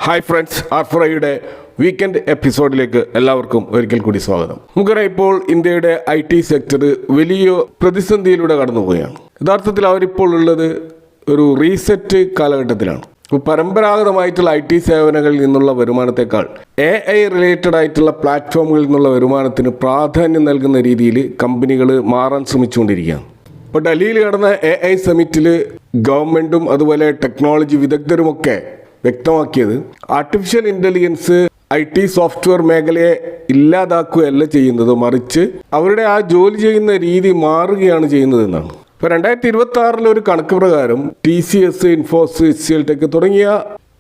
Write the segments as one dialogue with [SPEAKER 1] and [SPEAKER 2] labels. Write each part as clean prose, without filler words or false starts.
[SPEAKER 1] Hi friends, ആർഫറയുടെ weekend എപ്പിസോഡിലേക്ക് എല്ലാവർക്കും ഒരിക്കൽ കൂടി സ്വാഗതം. നമുക്കറിയാം, ഇപ്പോൾ ഇന്ത്യയുടെ IT സെക്ടർ വലിയ പ്രതിസന്ധിയിലൂടെ കടന്നു പോവുകയാണ്. യഥാർത്ഥത്തിൽ അവരിപ്പോൾ ഉള്ളത് ഒരു റീസെറ്റ് കാലഘട്ടത്തിലാണ്. പരമ്പരാഗതമായിട്ടുള്ള IT സേവനങ്ങളിൽ നിന്നുള്ള വരുമാനത്തെക്കാൾ AI റിലേറ്റഡ് ആയിട്ടുള്ള പ്ലാറ്റ്ഫോമുകളിൽ നിന്നുള്ള വരുമാനത്തിന് പ്രാധാന്യം നൽകുന്ന രീതിയിൽ കമ്പനികൾ മാറാൻ ശ്രമിച്ചുകൊണ്ടിരിക്കുകയാണ്. ഇപ്പോൾ ഡൽഹിയിൽ നടന്ന AI സമിറ്റിൽ ഗവൺമെൻറ്റും അതുപോലെ ടെക്നോളജി വിദഗ്ധരുമൊക്കെ വ്യക്തമാക്കിയത് ആർട്ടിഫിഷ്യൽ ഇൻ്റലിജൻസ് IT സോഫ്റ്റ്വെയർ മേഖലയെ ഇല്ലാതാക്കുകയല്ല ചെയ്യുന്നത്, മറിച്ച് അവരുടെ ആ ജോലി ചെയ്യുന്ന രീതി മാറുകയാണ് ചെയ്യുന്നതെന്നാണ്. ഇപ്പോൾ 2026 ഒരു കണക്ക് പ്രകാരം TCS, ഇൻഫോസിസ്, HCL ടെക് തുടങ്ങിയ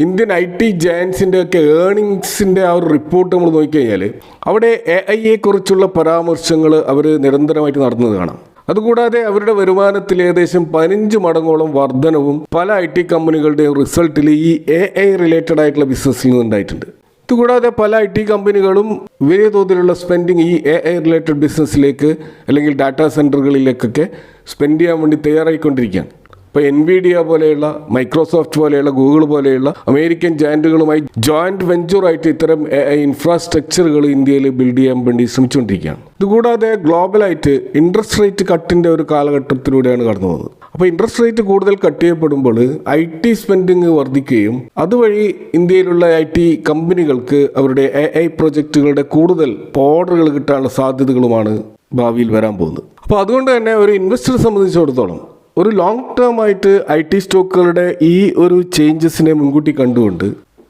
[SPEAKER 1] ഇന്ത്യൻ IT ജയൻസിൻ്റെ ഒക്കെ ഏർണിങ്സിൻ്റെ ആ ഒരു റിപ്പോർട്ട് നമ്മൾ നോക്കിക്കഴിഞ്ഞാൽ അവിടെ AI കുറിച്ചുള്ള പരാമർശങ്ങൾ അവർ നിരന്തരമായിട്ട് നടന്നത് കാണാം. അതുകൂടാതെ അവരുടെ വരുമാനത്തിൽ ഏകദേശം 15 മടങ്ങോളം വർധനവും പല IT കമ്പനികളുടെയും റിസൾട്ടിൽ ഈ AI റിലേറ്റഡ് ആയിട്ടുള്ള ബിസിനസ്സിൽ നിന്നുണ്ടായിട്ടുണ്ട്. ഇതുകൂടാതെ പല IT കമ്പനികളും വലിയ തോതിലുള്ള സ്പെൻഡിങ് ഈ AI റിലേറ്റഡ് ബിസിനസ്സിലേക്ക് അല്ലെങ്കിൽ ഡാറ്റാ സെൻറ്ററുകളിലേക്കൊക്കെ സ്പെൻഡ് ചെയ്യാൻ വേണ്ടി തയ്യാറായിക്കൊണ്ടിരിക്കുകയാണ്. ഇപ്പോൾ NVIDIA പോലെയുള്ള, മൈക്രോസോഫ്റ്റ് പോലെയുള്ള, ഗൂഗിൾ പോലെയുള്ള അമേരിക്കൻ ജയൻറ്റുകളുമായി ജോയിൻറ്റ് വെഞ്ചറായിട്ട് ഇത്തരം AI ഇൻഫ്രാസ്ട്രക്ചറുകൾ ഇന്ത്യയിൽ ബിൽഡ് ചെയ്യാൻ വേണ്ടി ശ്രമിച്ചുകൊണ്ടിരിക്കുകയാണ്. ഇതുകൂടാതെ ഗ്ലോബലായിട്ട് ഇൻട്രസ്റ്റ് റേറ്റ് കട്ടിൻ്റെ ഒരു കാലഘട്ടത്തിലൂടെയാണ് കടന്നു പോകുന്നത്. അപ്പോൾ ഇൻട്രസ്റ്റ് റേറ്റ് കൂടുതൽ കട്ട് ചെയ്യപ്പെടുമ്പോൾ IT സ്പെൻഡിങ് വർദ്ധിക്കുകയും അതുവഴി ഇന്ത്യയിലുള്ള IT കമ്പനികൾക്ക് അവരുടെ AI പ്രൊജക്റ്റുകളുടെ കൂടുതൽ ഓർഡറുകൾ കിട്ടാനുള്ള സാധ്യതകളുമാണ് ഭാവിയിൽ വരാൻ പോകുന്നത്. അപ്പോൾ അതുകൊണ്ട് തന്നെ ഒരു ഇൻവെസ്റ്ററെ സംബന്ധിച്ചിടത്തോളം ഒരു ലോങ് ടേം ആയിട്ട് IT സ്റ്റോക്കുകളുടെ ഈ ഒരു ചേഞ്ചസിനെ മുൻകൂട്ടി കണ്ടുകൊണ്ട്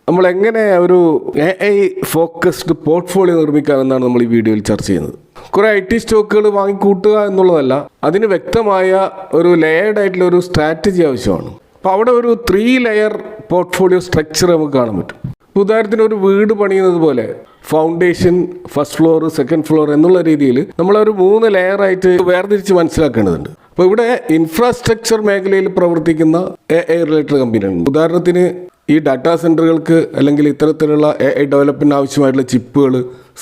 [SPEAKER 1] നമ്മൾ എങ്ങനെ ഒരു AI ഫോക്കസ്ഡ് പോർട്ട്ഫോളിയോ നിർമ്മിക്കാമെന്നാണ് നമ്മൾ ഈ വീഡിയോയിൽ ചർച്ച ചെയ്യുന്നത്. കുറേ IT സ്റ്റോക്കുകൾ വാങ്ങിക്കൂട്ടുക എന്നുള്ളതല്ല, അതിന് വ്യക്തമായ ഒരു ലെയർഡ് ആയിട്ടുള്ള ഒരു സ്ട്രാറ്റജി ആവശ്യമാണ്. അപ്പോൾ അവിടെ ഒരു 3 ലെയർ പോർട്ട്ഫോളിയോ സ്ട്രക്ചർ നമുക്ക് കാണാൻ പറ്റും. ഉദാഹരണത്തിന് ഒരു വീട് പണിയുന്നത് പോലെ foundation, first floor, second floor എന്നുള്ള രീതിയിൽ നമ്മളൊരു 3 ലെയറായിട്ട് വേർതിരിച്ച് മനസ്സിലാക്കേണ്ടതുണ്ട്. അപ്പോൾ ഇവിടെ ഇൻഫ്രാസ്ട്രക്ചർ മേഖലയിൽ പ്രവർത്തിക്കുന്ന AI റിലേറ്റഡ് കമ്പനിയാണ്. ഉദാഹരണത്തിന് ഈ ഡാറ്റാ സെൻറ്ററുകൾക്ക് അല്ലെങ്കിൽ ഇത്തരത്തിലുള്ള AI ഡെവലപ്മെൻറ്റ് ആവശ്യമായിട്ടുള്ള ചിപ്പുകൾ,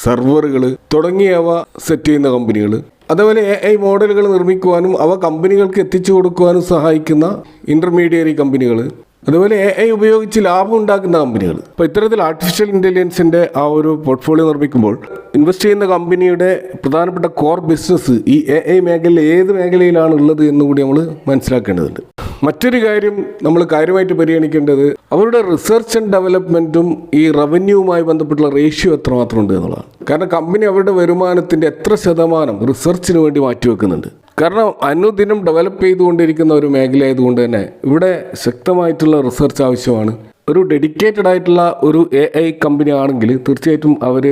[SPEAKER 1] സെർവറുകൾ തുടങ്ങിയവ സെറ്റ് ചെയ്യുന്ന കമ്പനികൾ, അതേപോലെ AI മോഡലുകൾ നിർമ്മിക്കുവാനും അവ കമ്പനികൾക്ക് എത്തിച്ചു കൊടുക്കുവാനും സഹായിക്കുന്ന ഇൻ്റർമീഡിയറി കമ്പനികൾ, അതുപോലെ AI ഉപയോഗിച്ച് ലാഭം ഉണ്ടാക്കുന്ന കമ്പനികൾ. അപ്പോൾ ഇത്തരത്തിൽ ആർട്ടിഫിഷ്യൽ ഇൻ്റലിജൻസിൻ്റെ ആ ഒരു പോർട്ട്ഫോളിയോ നിർമ്മിക്കുമ്പോൾ ഇൻവെസ്റ്റ് ചെയ്യുന്ന കമ്പനിയുടെ പ്രധാനപ്പെട്ട കോർ ബിസിനസ് ഈ AI മേഖലയിൽ ഏത് മേഖലയിലാണ് ഉള്ളത് എന്നുകൂടി നമ്മൾ മനസ്സിലാക്കേണ്ടതുണ്ട്. മറ്റൊരു കാര്യം നമ്മൾ കാര്യമായിട്ട് പരിഗണിക്കേണ്ടത് അവരുടെ റിസർച്ച് ആൻഡ് ഡെവലപ്മെൻറ്റും ഈ റവന്യൂവുമായി ബന്ധപ്പെട്ടുള്ള റേഷ്യോ എത്രമാത്രം ഉണ്ട് എന്നുള്ളതാണ്. കാരണം കമ്പനി അവരുടെ വരുമാനത്തിൻ്റെ എത്ര ശതമാനം റിസർച്ചിന് വേണ്ടി മാറ്റിവെക്കുന്നുണ്ട്. കാരണം അനുദിനം ഡെവലപ്പ് ചെയ്തുകൊണ്ടിരിക്കുന്ന ഒരു മേഖലയായതുകൊണ്ട് തന്നെ ഇവിടെ ശക്തമായിട്ടുള്ള റിസർച്ച് ആവശ്യമാണ്. ഒരു ഡെഡിക്കേറ്റഡ് ആയിട്ടുള്ള ഒരു AI കമ്പനി ആണെങ്കിൽ തീർച്ചയായിട്ടും അവർ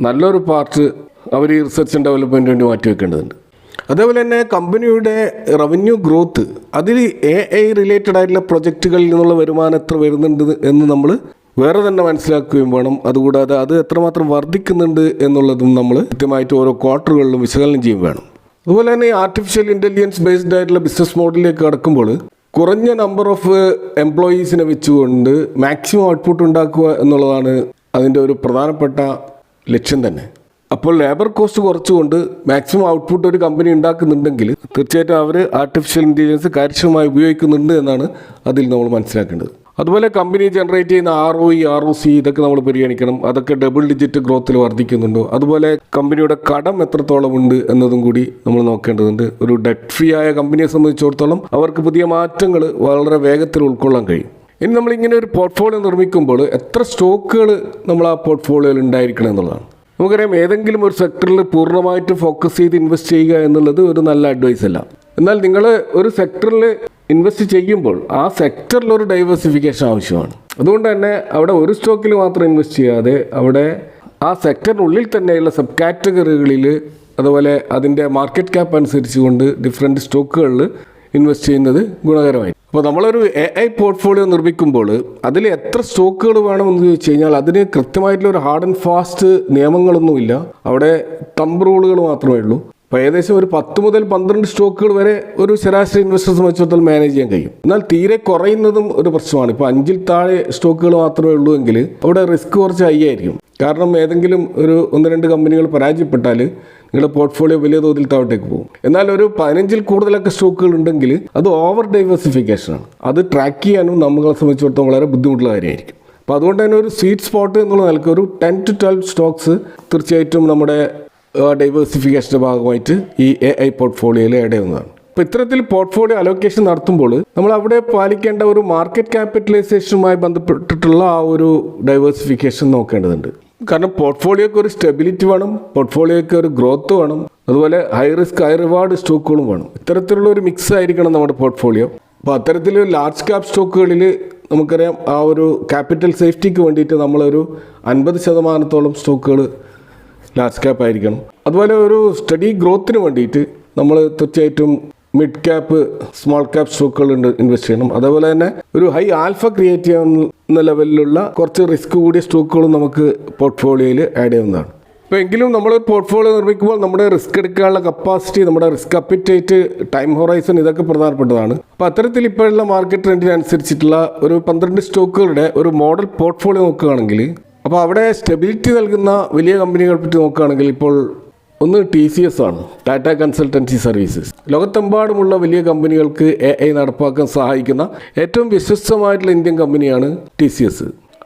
[SPEAKER 1] നല്ലൊരു പാർട്ട് അവർ ഈ റിസർച്ച് ആൻഡ് ഡെവലപ്മെൻറ്റിന് വേണ്ടി മാറ്റിവെക്കേണ്ടതുണ്ട്. അതേപോലെ തന്നെ കമ്പനിയുടെ റവന്യൂ ഗ്രോത്ത്, അതിൽ AI റിലേറ്റഡ് ആയിട്ടുള്ള പ്രൊജക്റ്റുകളിൽ നിന്നുള്ള വരുമാനം എത്ര വരുന്നുണ്ട് എന്ന് നമ്മൾ വേറെ തന്നെ മനസ്സിലാക്കുകയും വേണം. അതുകൂടാതെ അത് എത്രമാത്രം വർദ്ധിക്കുന്നുണ്ട് എന്നുള്ളതും നമ്മൾ കൃത്യമായിട്ട് ഓരോ ക്വാർട്ടറുകളിലും വിശകലനം ചെയ്യുകയും വേണം. അതുപോലെ തന്നെ ആർട്ടിഫിഷ്യൽ ഇൻ്റലിജൻസ് ബേസ്ഡ് ആയിട്ടുള്ള ബിസിനസ് മോഡലിലേക്ക് കടക്കുമ്പോൾ കുറഞ്ഞ നമ്പർ ഓഫ് എംപ്ലോയീസിനെ വെച്ചുകൊണ്ട് മാക്സിമം ഔട്ട്പുട്ട് ഉണ്ടാക്കുക എന്നുള്ളതാണ് അതിൻ്റെ ഒരു പ്രധാനപ്പെട്ട ലക്ഷ്യം തന്നെ. അപ്പോൾ ലേബർ കോസ്റ്റ് കുറച്ചുകൊണ്ട് മാക്സിമം ഔട്ട്പുട്ട് ഒരു കമ്പനി ഉണ്ടാക്കുന്നുണ്ടെങ്കിൽ തീർച്ചയായിട്ടും അവർ ആർട്ടിഫിഷ്യൽ ഇൻ്റലിജൻസ് കാര്യക്ഷമമായി ഉപയോഗിക്കുന്നുണ്ട് എന്നാണ് അതിൽ നമ്മൾ മനസ്സിലാക്കേണ്ടത്. അതുപോലെ കമ്പനി ജനറേറ്റ് ചെയ്യുന്ന ROE, ROC ഇതൊക്കെ നമ്മൾ പരിഗണിക്കണം. അതൊക്കെ ഡബിൾ ഡിജിറ്റ് ഗ്രോത്തിൽ വർദ്ധിക്കുന്നുണ്ടോ, അതുപോലെ കമ്പനിയുടെ കടം എത്രത്തോളം ഉണ്ട് എന്നതും കൂടി നമ്മൾ നോക്കേണ്ടതുണ്ട്. ഒരു ഡെറ്റ് ഫ്രീ ആയ കമ്പനിയെ സംബന്ധിച്ചിടത്തോളം അവർക്ക് പുതിയ മാറ്റങ്ങൾ വളരെ വേഗത്തിൽ ഉൾക്കൊള്ളാൻ കഴിയും. ഇനി നമ്മളിങ്ങനെ ഒരു പോർട്ട്ഫോളിയോ നിർമ്മിക്കുമ്പോൾ എത്ര സ്റ്റോക്കുകൾ നമ്മൾ ആ പോർട്ട്ഫോളിയോയിൽ ഉണ്ടായിരിക്കണം എന്നുള്ളതാണ്. നമുക്കറിയാം, ഏതെങ്കിലും ഒരു സെക്ടറിൽ പൂർണ്ണമായിട്ട് ഫോക്കസ് ചെയ്ത് ഇൻവെസ്റ്റ് ചെയ്യുക എന്നുള്ളത് ഒരു നല്ല അഡ്വൈസ് അല്ല. എന്നാൽ നിങ്ങൾ ഒരു സെക്ടറിൽ ഇൻവെസ്റ്റ് ചെയ്യുമ്പോൾ ആ സെക്ടറിൽ ഒരു ഡൈവേഴ്സിഫിക്കേഷൻ ആവശ്യമാണ്. അതുകൊണ്ട് തന്നെ അവിടെ ഒരു സ്റ്റോക്കിൽ മാത്രം ഇൻവെസ്റ്റ് ചെയ്യാതെ അവിടെ ആ സെക്ടറിനുള്ളിൽ തന്നെയുള്ള സബ് കാറ്റഗറികളിൽ, അതുപോലെ അതിൻ്റെ മാർക്കറ്റ് ക്യാപ്പ് അനുസരിച്ചുകൊണ്ട് ഡിഫറെൻറ്റ് സ്റ്റോക്കുകളിൽ ഇൻവെസ്റ്റ് ചെയ്യുന്നത് ഗുണകരമായി. അപ്പോൾ നമ്മളൊരു AI പോർട്ട്ഫോളിയോ നിർമ്മിക്കുമ്പോൾ അതിൽ എത്ര സ്റ്റോക്കുകൾ വേണമെന്ന് ചോദിച്ചു കഴിഞ്ഞാൽ അതിന് കൃത്യമായിട്ടുള്ള ഒരു ഹാർഡ് ആൻഡ് ഫാസ്റ്റ് നിയമങ്ങളൊന്നുമില്ല. അവിടെ തമ്പ് റൂളുകൾ മാത്രമേ ഉള്ളൂ. അപ്പോൾ ഏകദേശം ഒരു 10 മുതൽ 12 സ്റ്റോക്കുകൾ വരെ ഒരു ശരാശരി ഇൻവെസ്റ്ററെ സംബന്ധിച്ചിടത്തോളം മാനേജ് ചെയ്യാൻ കഴിയും. എന്നാൽ തീരെ കുറയുന്നതും ഒരു പ്രശ്നമാണ്. ഇപ്പോൾ 5-ൽ താഴെ സ്റ്റോക്കുകൾ മാത്രമേ ഉള്ളൂ എങ്കിൽ അവിടെ റിസ്ക് കുറച്ച് ഹൈ ആയിരിക്കും. കാരണം ഏതെങ്കിലും ഒരു 1-2 കമ്പനികൾ പരാജയപ്പെട്ടാൽ നിങ്ങളുടെ പോർട്ട്ഫോളിയോ വലിയ തോതിൽ താഴോട്ടേക്ക് പോകും. എന്നാൽ ഒരു 15-ൽ കൂടുതലൊക്കെ സ്റ്റോക്കുകൾ ഉണ്ടെങ്കിൽ അത് ഓവർ ഡൈവേഴ്സിഫിക്കേഷനാണ്. അത് ട്രാക്ക് ചെയ്യാനും നമ്മളെ സംബന്ധിച്ചിടത്തോളം വളരെ ബുദ്ധിമുട്ടുള്ള കാര്യമായിരിക്കും. അപ്പോൾ അതുകൊണ്ട് തന്നെ ഒരു സ്വീറ്റ് സ്പോട്ട് എന്നുള്ള നിലയ്ക്ക് ഒരു 10 to 12 സ്റ്റോക്സ് തീർച്ചയായിട്ടും നമ്മുടെ ഡൈവേഴ്സിഫിക്കേഷൻ്റെ ഭാഗമായിട്ട് ഈ AI പോർട്ട്ഫോളിയോയിൽ ആഡ് ചെയ്യുന്നതാണ്. അപ്പോൾ ഇത്തരത്തിൽ പോർട്ട്ഫോളിയോ അലോക്കേഷൻ നടത്തുമ്പോൾ നമ്മൾ അവിടെ പാലിക്കേണ്ട ഒരു മാർക്കറ്റ് ക്യാപിറ്റലൈസേഷനുമായി ബന്ധപ്പെട്ടിട്ടുള്ള ആ ഒരു ഡൈവേഴ്സിഫിക്കേഷൻ നോക്കേണ്ടതുണ്ട്. കാരണം പോർട്ട്ഫോളിയോക്ക് ഒരു സ്റ്റെബിലിറ്റി വേണം, പോർട്ട്ഫോളിയോക്ക് ഒരു ഗ്രോത്ത് വേണം, അതുപോലെ ഹൈ റിസ്ക് ഹൈ റിവാർഡ് സ്റ്റോക്കുകളും വേണം. ഇത്തരത്തിലുള്ള ഒരു മിക്സ് ആയിരിക്കണം നമ്മുടെ പോർട്ട്ഫോളിയോ. അപ്പോൾ അത്തരത്തിൽ ലാർജ് ക്യാപ് സ്റ്റോക്കുകളിൽ നമുക്കറിയാം ആ ഒരു ക്യാപിറ്റൽ സേഫ്റ്റിക്ക് വേണ്ടിയിട്ട് നമ്മളൊരു 50% സ്റ്റോക്കുകൾ ലാർജ് ക്യാപ്പ് ആയിരിക്കണം. അതുപോലെ ഒരു സ്റ്റഡി ഗ്രോത്തിന് വേണ്ടിയിട്ട് നമ്മൾ തീർച്ചയായിട്ടും മിഡ് ക്യാപ്പ് സ്മോൾ ക്യാപ്പ് സ്റ്റോക്കുകൾ ഇൻവെസ്റ്റ് ചെയ്യണം. അതേപോലെ തന്നെ ഒരു ഹൈ ആൽഫ ക്രിയേറ്റ് ചെയ്യുന്ന ലെവലിലുള്ള കുറച്ച് റിസ്ക് കൂടിയ സ്റ്റോക്കുകളും നമുക്ക് പോർട്ട്ഫോളിയോയിൽ ആഡ് ചെയ്യുന്നതാണ്. അപ്പോൾ എങ്കിലും നമ്മൾ പോർട്ട്ഫോളിയോ നിർമ്മിക്കുമ്പോൾ നമ്മുടെ റിസ്ക് എടുക്കാനുള്ള കപ്പാസിറ്റി, നമ്മുടെ റിസ്ക് അപ്പിറ്റേറ്റ്, ടൈം ഹൊറൈസൺ ഇതൊക്കെ പ്രധാനപ്പെട്ടതാണ്. അപ്പോൾ അത്തരത്തിൽ ഇപ്പോഴുള്ള മാർക്കറ്റ് ട്രെൻഡിനനുസരിച്ചിട്ടുള്ള ഒരു 12 സ്റ്റോക്കുകളുടെ ഒരു മോഡൽ പോർട്ട്ഫോളിയോ നോക്കുകയാണെങ്കിൽ, അപ്പോൾ അവിടെ സ്റ്റെബിലിറ്റി നൽകുന്ന വലിയ കമ്പനികളെ പറ്റി നോക്കുകയാണെങ്കിൽ ഇപ്പോൾ ഒന്ന് TCS ആണ്, ടാറ്റ കൺസൾട്ടൻസി സർവീസസ്. ലോകത്തെമ്പാടുമുള്ള വലിയ കമ്പനികൾക്ക് AI നടപ്പാക്കാൻ സഹായിക്കുന്ന ഏറ്റവും വിശ്വസ്തമായിട്ടുള്ള ഇന്ത്യൻ കമ്പനിയാണ് TCS.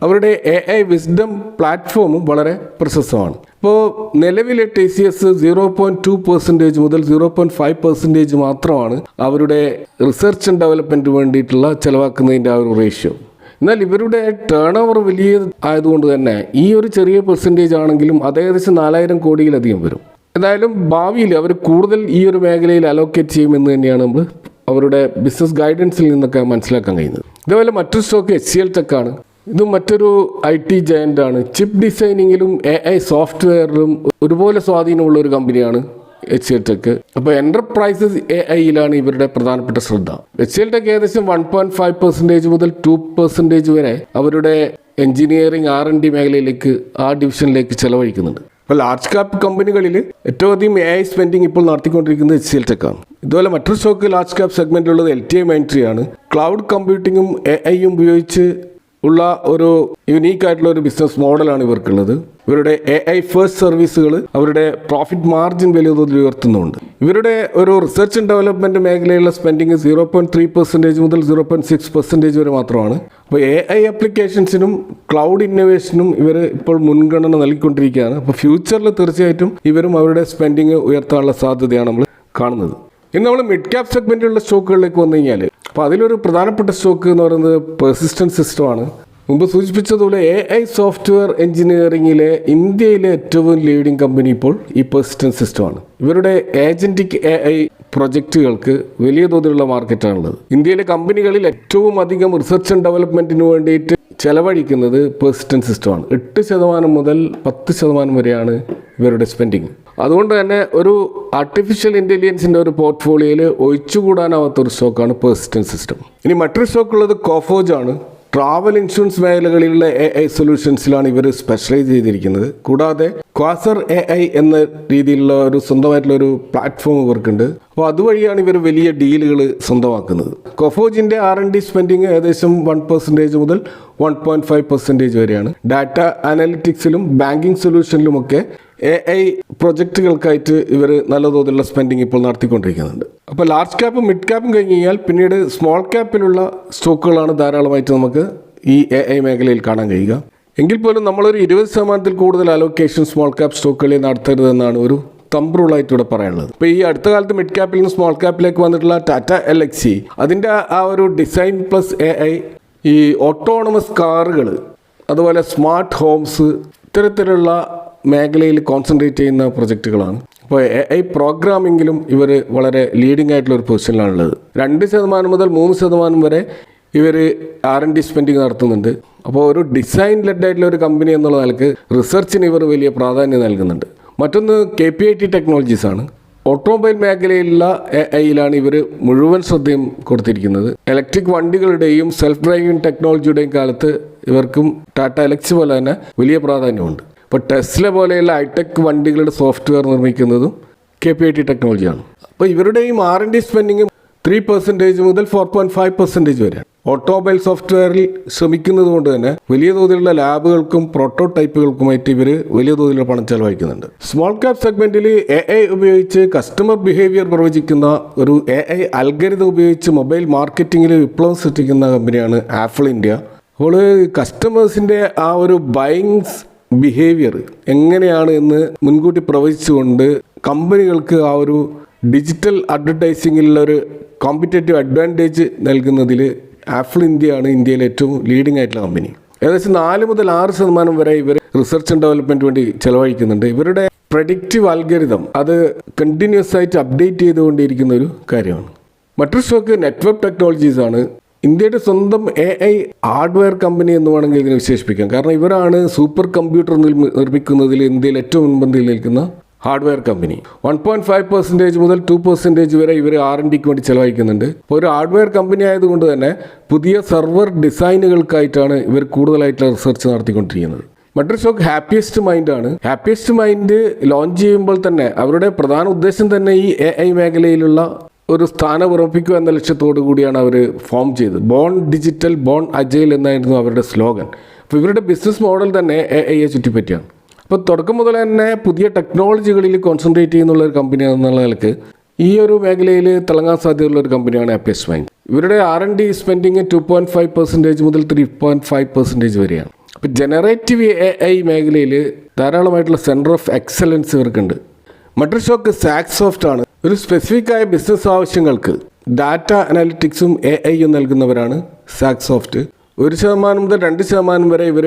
[SPEAKER 1] അവരുടെ AI വിസ്ഡം പ്ലാറ്റ്ഫോമും വളരെ പ്രശസ്തമാണ്. ഇപ്പോൾ നിലവിലെ TCS 0.2% മുതൽ 0.5% മാത്രമാണ് അവരുടെ റിസർച്ച് ആൻഡ് ഡെവലപ്മെൻറ്റ് വേണ്ടിയിട്ടുള്ള ചിലവാക്കുന്നതിൻ്റെ ആ ഒരു റേഷ്യോ. എന്നാൽ ഇവരുടെ ടേൺ ഓവർ വലിയ ആയതുകൊണ്ട് തന്നെ ഈ ഒരു ചെറിയ പെർസെൻറ്റേജ് ആണെങ്കിലും അത് ഏകദേശം 4000 കോടിയിലധികം വരും. എന്തായാലും ഭാവിയിൽ അവർ കൂടുതൽ ഈ ഒരു മേഖലയിൽ അലോക്കേറ്റ് ചെയ്യുമെന്ന് തന്നെയാണ് നമ്മൾ അവരുടെ ബിസിനസ് ഗൈഡൻസിൽ നിന്നൊക്കെ മനസ്സിലാക്കാൻ കഴിയുന്നത്. ഇതേപോലെ മറ്റൊരു സ്റ്റോക്ക് HCL ടെക് ആണ്. ഇതും മറ്റൊരു IT ജയൻ്റ് ആണ്. ചിപ്പ് ഡിസൈനിങ്ങിലും AI സോഫ്റ്റ്വെയറിലും ഒരുപോലെ സ്വാധീനമുള്ള ഒരു കമ്പനിയാണ് HCL ടെക്. അപ്പോൾ എൻ്റർപ്രൈസസ് AIയിലാണ് ഇവരുടെ പ്രധാനപ്പെട്ട ശ്രദ്ധ. HCL ടെക് ഏകദേശം 1.5% മുതൽ 2% വരെ അവരുടെ എഞ്ചിനീയറിംഗ് R&D മേഖലയിലേക്ക്, ആ ഡിവിഷനിലേക്ക് ചെലവഴിക്കുന്നുണ്ട്. അപ്പോൾ ലാർജ് ക്യാപ് കമ്പനികളിൽ ഏറ്റവും അധികം AI സ്പെൻഡിങ് ഇപ്പോൾ നടത്തിക്കൊണ്ടിരിക്കുന്നത് HCL ടെക് ആണ്. ഇതുപോലെ മറ്റൊരു സ്റ്റോക്ക് ലാർജ് ക്യാപ് സെഗ്മെൻറ്റിലുള്ളത് LTIMindtree ആണ്. ക്ലൗഡ് കമ്പ്യൂട്ടിങ്ങും AIയും ഉപയോഗിച്ച് ഉള്ള ഒരു യുണീക്ക് ആയിട്ടുള്ള ഒരു ബിസിനസ് മോഡലാണ് ഇവർക്കുള്ളത്. ഇവരുടെ AI ഫസ്റ്റ് സർവീസുകൾ അവരുടെ പ്രോഫിറ്റ് മാർജിൻ വലിയ തോതിൽ ഉയർത്തുന്നുണ്ട്. ഇവരുടെ ഒരു റിസർച്ച് ആൻഡ് ഡെവലപ്മെൻറ്റ് മേഖലയിലുള്ള സ്പെൻഡിങ് 0.3% മുതൽ 0.6% വരെ മാത്രമാണ്. അപ്പോൾ AI ആപ്ലിക്കേഷൻസിനും ക്ലൗഡ് ഇന്നോവേഷനും ഇവർ ഇപ്പോൾ മുൻഗണന നൽകിക്കൊണ്ടിരിക്കുകയാണ്. അപ്പോൾ ഫ്യൂച്ചറിൽ തീർച്ചയായിട്ടും ഇവരും അവരുടെ സ്പെൻഡിങ് ഉയർത്താനുള്ള സാധ്യതയാണ് നമ്മൾ കാണുന്നത്. ഇന്ന് നമ്മൾ മിഡ് ക്യാപ് സെഗ്മെൻറ്റിലുള്ള സ്റ്റോക്കുകളിലേക്ക് വന്നു കഴിഞ്ഞാൽ, അപ്പോൾ അതിലൊരു പ്രധാനപ്പെട്ട സ്റ്റോക്ക് എന്ന് പറയുന്നത് പെർസിസ്റ്റൻറ്റ് സിസ്റ്റമാണ്. മുമ്പ് സൂചിപ്പിച്ചതുപോലെ AI സോഫ്റ്റ്വെയർ എഞ്ചിനീയറിംഗിലെ ഇന്ത്യയിലെ ഏറ്റവും ലീഡിംഗ് കമ്പനി ഇപ്പോൾ ഈ പെർസിസ്റ്റൻറ്റ് സിസ്റ്റമാണ്. ഇവരുടെ ഏജൻറ്റിക് AI പ്രൊജക്റ്റുകൾക്ക് വലിയ തോതിലുള്ള മാർക്കറ്റാണുള്ളത്. ഇന്ത്യയിലെ കമ്പനികളിൽ ഏറ്റവും അധികം റിസർച്ച് ആൻഡ് ഡെവലപ്മെൻറ്റിന് വേണ്ടിയിട്ട് ചെലവഴിക്കുന്നത് പെർസിസ്റ്റൻറ്റ് സിസ്റ്റമാണ്. 8% മുതൽ 10% വരെയാണ് ഇവരുടെ സ്പെൻഡിങ്. അതുകൊണ്ട് തന്നെ ഒരു ആർട്ടിഫിഷ്യൽ ഇൻ്റലിജൻസിൻ്റെ ഒരു പോർട്ട്ഫോളിയോയിൽ ഒഴിച്ചുകൂടാനാവാത്തൊരു സ്റ്റോക്കാണ് പെർസിസ്റ്റൻറ്റ് സിസ്റ്റം. ഇനി മറ്റൊരു സ്റ്റോക്കുള്ളത് കോഫോജ് ആണ്. ട്രാവൽ ഇൻഷുറൻസ് മേഖലകളിലുള്ള AI സൊല്യൂഷൻസിലാണ് ഇവർ സ്പെഷ്യലൈസ് ചെയ്തിരിക്കുന്നത്. കൂടാതെ ക്വാസർ AI എന്ന രീതിയിലുള്ള ഒരു സ്വന്തമായിട്ടുള്ള ഒരു പ്ലാറ്റ്ഫോം ഇവർക്കുണ്ട്. അപ്പോൾ അതുവഴിയാണ് ഇവർ വലിയ ഡീലുകൾ സ്വന്തമാക്കുന്നത്. കൊഫോജിൻ്റെ R&D സ്പെൻഡിങ് ഏകദേശം 1% മുതൽ 1.5% വരെയാണ്. ഡാറ്റ അനലിറ്റിക്സിലും ബാങ്കിങ് സൊല്യൂഷനിലുമൊക്കെ AI പ്രൊജക്റ്റുകൾക്കായിട്ട് ഇവർ നല്ല തോതിലുള്ള സ്പെൻഡിങ് ഇപ്പോൾ നടത്തിക്കൊണ്ടിരിക്കുന്നുണ്ട്. അപ്പോൾ ലാർജ് ക്യാപ്പും മിഡ് ക്യാപ്പും കഴിഞ്ഞ് കഴിഞ്ഞാൽ പിന്നീട് സ്മോൾ ക്യാപ്പിലുള്ള സ്റ്റോക്കുകളാണ് ധാരാളമായിട്ട് നമുക്ക് ഈ AI മേഖലയിൽ കാണാൻ കഴിയുക. എങ്കിൽ പോലും നമ്മളൊരു 20% കൂടുതൽ അലോക്കേഷൻ സ്മോൾ ക്യാപ്പ് സ്റ്റോക്കുകളിൽ നടത്തരുതെന്നാണ് ഒരു തമ്പ് റൂളായിട്ട് ഇവിടെ പറയാനുള്ളത്. ഇപ്പോൾ ഈ അടുത്ത കാലത്ത് മിഡ് ക്യാപ്പിൽ നിന്ന് സ്മോൾ ക്യാപ്പിലേക്ക് വന്നിട്ടുള്ള ടാറ്റ LXE, അതിൻ്റെ ആ ഒരു ഡിസൈൻ പ്ലസ് AI, ഈ ഓട്ടോണമസ് കാറുകൾ, അതുപോലെ സ്മാർട്ട് ഹോംസ്, ഇത്തരത്തിലുള്ള മേഖലയിൽ കോൺസെൻട്രേറ്റ് ചെയ്യുന്ന പ്രൊജക്റ്റുകളാണ്. അപ്പോൾ AI പ്രോഗ്രാമിങ്ങിലും ഇവർ വളരെ ലീഡിംഗ് ആയിട്ടുള്ള ഒരു പൊസിഷനിലാണുള്ളത്. 2% മുതൽ 3% വരെ ഇവർ R&D സ്പെൻഡിങ് നടത്തുന്നുണ്ട്. അപ്പോൾ ഒരു ഡിസൈൻ ലെഡ് ആയിട്ടുള്ള ഒരു കമ്പനി എന്നുള്ള നിലക്ക് റിസർച്ചിന് ഇവർ വലിയ പ്രാധാന്യം നൽകുന്നുണ്ട്. മറ്റൊന്ന് KPIT ടെക്നോളജീസ് ആണ്. ഓട്ടോമൊബൈൽ മേഖലയിലുള്ള AIയിലാണ് ഇവർ മുഴുവൻ ശ്രദ്ധയും കൊടുത്തിരിക്കുന്നത്. ഇലക്ട്രിക് വണ്ടികളുടെയും സെൽഫ് ഡ്രൈവിംഗ് ടെക്നോളജിയുടെയും കാലത്ത് ഇവർക്കും ടാറ്റ LXE പോലെ തന്നെ വലിയ പ്രാധാന്യമുണ്ട്. ഇപ്പോൾ ടെസ്ല പോലെയുള്ള ഹൈടെക് വണ്ടികളുടെ സോഫ്റ്റ്വെയർ നിർമ്മിക്കുന്നതും KPIT ടെക്നോളജിയാണ്. അപ്പോൾ ഇവരുടെയും R&D സ്പെൻഡിങ് 3% മുതൽ 4.5% വരെയാണ്. ഓട്ടോമൊബൈൽ സോഫ്റ്റ്വെയറിൽ ശ്രമിക്കുന്നത് കൊണ്ട് തന്നെ വലിയ തോതിലുള്ള ലാബുകൾക്കും പ്രോട്ടോടൈപ്പുകൾക്കുമായിട്ട് ഇവർ വലിയ തോതിലുള്ള പണം ചെലവഴിക്കുന്നുണ്ട്. സ്മോൾ ക്യാപ് സെഗ്മെൻറ്റിൽ AI ഉപയോഗിച്ച് കസ്റ്റമർ ബിഹേവിയർ പ്രവചിക്കുന്ന ഒരു AI അൽഗരിതം ഉപയോഗിച്ച് മൊബൈൽ മാർക്കറ്റിങ്ങിൽ വിപ്ലവം സൃഷ്ടിക്കുന്ന കമ്പനിയാണ് ആപ്പിൾ ഇന്ത്യ. അപ്പോൾ കസ്റ്റമേഴ്സിൻ്റെ ആ ഒരു ബൈയിങ്സ് ബിഹേവിയർ എങ്ങനെയാണ് എന്ന് മുൻകൂട്ടി പ്രവചിച്ചുകൊണ്ട് കമ്പനികൾക്ക് ആ ഒരു ഡിജിറ്റൽ അഡ്വർടൈസിങ്ങിലുള്ള ഒരു കോമ്പറ്റേറ്റീവ് അഡ്വാൻറ്റേജ് നൽകുന്നതിൽ ആപ്പിൾ ഇന്ത്യയാണ് ഇന്ത്യയിലെ ഏറ്റവും ലീഡിംഗ് ആയിട്ടുള്ള കമ്പനി. ഏകദേശം 4 മുതൽ 6% വരെ ഇവർ റിസർച്ച് ആൻഡ് ഡെവലപ്മെൻറ്റ് വേണ്ടി ചിലവഴിക്കുന്നുണ്ട്. ഇവരുടെ പ്രഡിക്റ്റീവ് അൽഗരിതം അത് കണ്ടിന്യൂസ് ആയിട്ട് അപ്ഡേറ്റ് ചെയ്തുകൊണ്ടിരിക്കുന്ന ഒരു കാര്യമാണ്. മറ്റൊരു സ്റ്റോക്ക് നെറ്റ്വർക്ക് ടെക്നോളജീസ് ആണ്. ഇന്ത്യയുടെ സ്വന്തം AI ഹാർഡ്വെയർ കമ്പനി എന്ന് വേണമെങ്കിൽ ഇതിനെ വിശേഷിപ്പിക്കാം. കാരണം ഇവരാണ് സൂപ്പർ കമ്പ്യൂട്ടർ നിർമ്മിക്കുന്നതിൽ ഇന്ത്യയിൽ ഏറ്റവും മുൻപന്തിയിൽ നിൽക്കുന്ന ഹാർഡ്വെയർ കമ്പനി. 1.5% മുതൽ 2% വരെ ഇവർ R&Dക്ക് വേണ്ടി ചിലവഴിക്കുന്നുണ്ട്. അപ്പോൾ ഒരു ഹാർഡ്വെയർ കമ്പനി ആയതുകൊണ്ട് തന്നെ പുതിയ സെർവർ ഡിസൈനുകൾക്കായിട്ടാണ് ഇവർ കൂടുതലായിട്ടുള്ള റിസർച്ച് നടത്തിക്കൊണ്ടിരിക്കുന്നത്. മറ്റൊരു സ്റ്റോക്ക് ഹാപ്പിയസ്റ്റ് മൈൻഡ് ആണ്. ഹാപ്പിയസ്റ്റ് മൈൻഡ് ലോഞ്ച് ചെയ്യുമ്പോൾ തന്നെ അവരുടെ പ്രധാന ഉദ്ദേശം തന്നെ ഈ AI മേഖലയിലുള്ള ഒരു സ്ഥാനം ഉറപ്പിക്കുക എന്ന ലക്ഷ്യത്തോടു കൂടിയാണ് അവർ ഫോം ചെയ്തത്. ബോൺ ഡിജിറ്റൽ, ബോൺ അജൈൽ എന്നായിരുന്നു അവരുടെ സ്ലോഗൻ. അപ്പോൾ ഇവരുടെ ബിസിനസ് മോഡൽ തന്നെ AIയെ ചുറ്റിപ്പറ്റിയാണ്. അപ്പോൾ തുടക്കം മുതൽ തന്നെ പുതിയ ടെക്നോളജികളിൽ കോൺസെൻട്രേറ്റ് ചെയ്യുന്നുള്ള ഒരു കമ്പനി എന്നുള്ള നിലക്ക് ഈ ഒരു മേഖലയിൽ തിളങ്ങാൻ സാധ്യതയുള്ള ഒരു കമ്പനിയാണ് ഹാപ്പിയസ്റ്റ് മൈൻഡ്. ഇവരുടെ R&D സ്പെൻഡിങ് 2.5% മുതൽ 3.5% വരെയാണ്. അപ്പോൾ ജനറേറ്റീവ് AI മേഖലയിൽ ധാരാളമായിട്ടുള്ള സെൻറ്റർ ഓഫ് എക്സലൻസ് ഇവർക്കുണ്ട്. മറ്റൊരു സ്റ്റോക്ക് സാക്സോഫ്റ്റ് ആണ്. ഒരു സ്പെസിഫിക് ആയ ബിസിനസ് ആവശ്യങ്ങൾക്ക് ഡാറ്റ അനാലിറ്റിക്സും AIയും നൽകുന്നവരാണ് സാക്സോഫ്റ്റ്. 1% മുതൽ 2% വരെ ഇവർ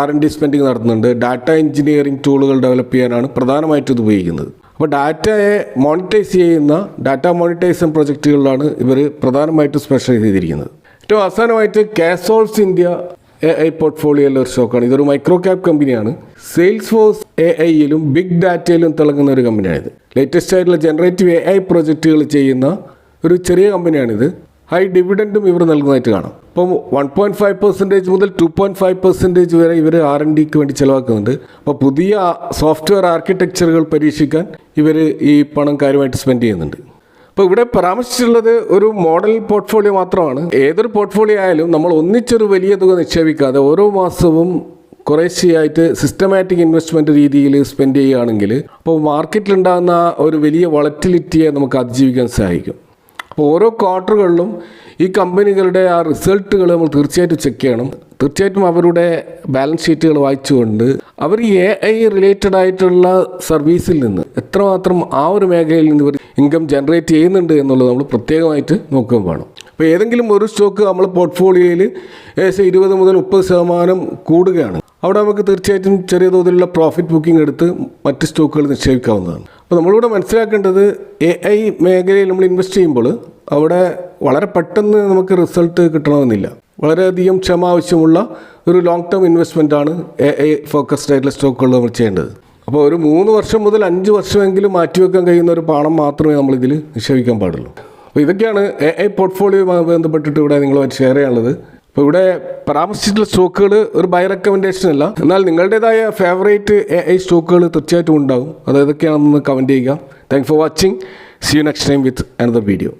[SPEAKER 1] R&D സ്പെൻഡിങ് നടത്തുന്നുണ്ട്. ഡാറ്റ എഞ്ചിനീയറിംഗ് ടൂളുകൾ ഡെവലപ്പ് ചെയ്യാനാണ് പ്രധാനമായിട്ടും ഇത് ഉപയോഗിക്കുന്നത്. അപ്പോൾ ഡാറ്റയെ മോണിറ്റൈസ് ചെയ്യുന്ന ഡാറ്റ മോണിറ്റൈസേഷൻ പ്രൊജക്റ്റുകളിലാണ് ഇവർ പ്രധാനമായിട്ടും സ്പെഷ്യലൈസ് ചെയ്തിരിക്കുന്നത്. ഏറ്റവും അവസാനമായിട്ട് കാസോൾസ് ഇന്ത്യ AI പോർട്ട്ഫോളിയോയിലെ ഒരു സ്റ്റോക്കാണ്. ഇതൊരു മൈക്രോ ക്യാപ് കമ്പനിയാണ്. സെയിൽസ് ഫോഴ്സ് AIയിലും ബിഗ് ഡാറ്റയിലും തിളങ്ങുന്ന ഒരു കമ്പനിയാണിത്. ലേറ്റസ്റ്റ് ആയിട്ടുള്ള ജനറേറ്റീവ് AI പ്രൊജക്റ്റുകൾ ചെയ്യുന്ന ഒരു ചെറിയ കമ്പനിയാണിത്. ഹൈ ഡിവിഡൻഡും ഇവർ നൽകുന്നതായിട്ട് കാണാം. അപ്പം 1.5% മുതൽ 2.5% വരെ ഇവർ R&Dക്ക് വേണ്ടി ചിലവാക്കുന്നുണ്ട്. അപ്പോൾ പുതിയ സോഫ്റ്റ്വെയർ ആർക്കിടെക്ചറുകൾ പരീക്ഷിക്കാൻ ഇവർ ഈ പണം കാര്യമായിട്ട് സ്പെൻഡ് ചെയ്യുന്നുണ്ട്. അപ്പോൾ ഇവിടെ പരാമർശിച്ചിട്ടുള്ളത് ഒരു മോഡൽ പോർട്ട്ഫോളിയോ മാത്രമാണ്. ഏതൊരു പോർട്ട്ഫോളിയോ ആയാലും നമ്മൾ ഒന്നിച്ചൊരു വലിയ തുക നിക്ഷേപിക്കാതെ ഓരോ മാസവും കുറേശ്ശെയായിട്ട് സിസ്റ്റമാറ്റിക് ഇൻവെസ്റ്റ്മെൻറ്റ് രീതിയിൽ സ്പെൻഡ് ചെയ്യുകയാണെങ്കിൽ അപ്പോൾ മാർക്കറ്റിലുണ്ടാകുന്ന ഒരു വലിയ വളറ്റിലിറ്റിയെ നമുക്ക് അതിജീവിക്കാൻ സഹായിക്കും. അപ്പോൾ ഓരോ ക്വാർട്ടറുകളിലും ഈ കമ്പനികളുടെ ആ റിസൾട്ടുകൾ നമ്മൾ തീർച്ചയായിട്ടും ചെക്ക് ചെയ്യണം. തീർച്ചയായിട്ടും അവരുടെ ബാലൻസ് ഷീറ്റുകൾ വായിച്ചുകൊണ്ട് അവർ ഈ AI റിലേറ്റഡ് ആയിട്ടുള്ള സർവീസിൽ നിന്ന് എത്രമാത്രം ആ ഒരു മേഖലയിൽ നിന്ന് ഇവർ ഇൻകം ജനറേറ്റ് ചെയ്യുന്നുണ്ട് എന്നുള്ളത് നമ്മൾ പ്രത്യേകമായിട്ട് നോക്കുകയും വേണം. അപ്പോൾ ഏതെങ്കിലും ഒരു സ്റ്റോക്ക് നമ്മൾ പോർട്ട്ഫോളിയോയിൽ ഏകദേശം 20 മുതൽ 30% കൂടുകയാണ്, അവിടെ നമുക്ക് തീർച്ചയായിട്ടും ചെറിയ തോതിലുള്ള പ്രോഫിറ്റ് ബുക്കിംഗ് എടുത്ത് മറ്റ് സ്റ്റോക്കുകൾ നിക്ഷേപിക്കാവുന്നതാണ്. അപ്പോൾ നമ്മളിവിടെ മനസ്സിലാക്കേണ്ടത് AI മേഖലയിൽ നമ്മൾ ഇൻവെസ്റ്റ് ചെയ്യുമ്പോൾ അവിടെ വളരെ പെട്ടെന്ന് നമുക്ക് റിസൾട്ട് കിട്ടണമെന്നില്ല. വളരെയധികം ക്ഷമ ആവശ്യമുള്ള ഒരു ലോങ് ടേം ഇൻവെസ്റ്റ്മെൻറ്റാണ് AI ഫോക്കസ്ഡ് ആയിട്ടുള്ള സ്റ്റോക്കുകൾ നമ്മൾ ചെയ്യേണ്ടത്. അപ്പോൾ ഒരു 3 വർഷം മുതൽ 5 വർഷമെങ്കിലും മാറ്റിവെക്കാൻ കഴിയുന്ന ഒരു പണം മാത്രമേ നമ്മളിതിൽ നിക്ഷേപിക്കാൻ പാടുള്ളൂ. അപ്പോൾ ഇതൊക്കെയാണ് AI പോർട്ട്ഫോളിയോയുമായി ബന്ധപ്പെട്ടിട്ട് ഇവിടെ നിങ്ങളുമായിട്ട് ഷെയർ ചെയ്യാനുള്ളത്. അപ്പോൾ ഇവിടെ പരാമർശിച്ചിട്ടുള്ള സ്റ്റോക്കുകൾ ഒരു ബൈ റെക്കമെൻഡേഷൻ അല്ല, എന്നാൽ നിങ്ങളുടേതായ ഫേവറേറ്റ് AI സ്റ്റോക്കുകൾ തീർച്ചയായിട്ടും ഉണ്ടാകും. അത് ഏതൊക്കെയാണെന്ന് കമൻറ്റ് ചെയ്യുക. Thanks for watching. See you next time with another video.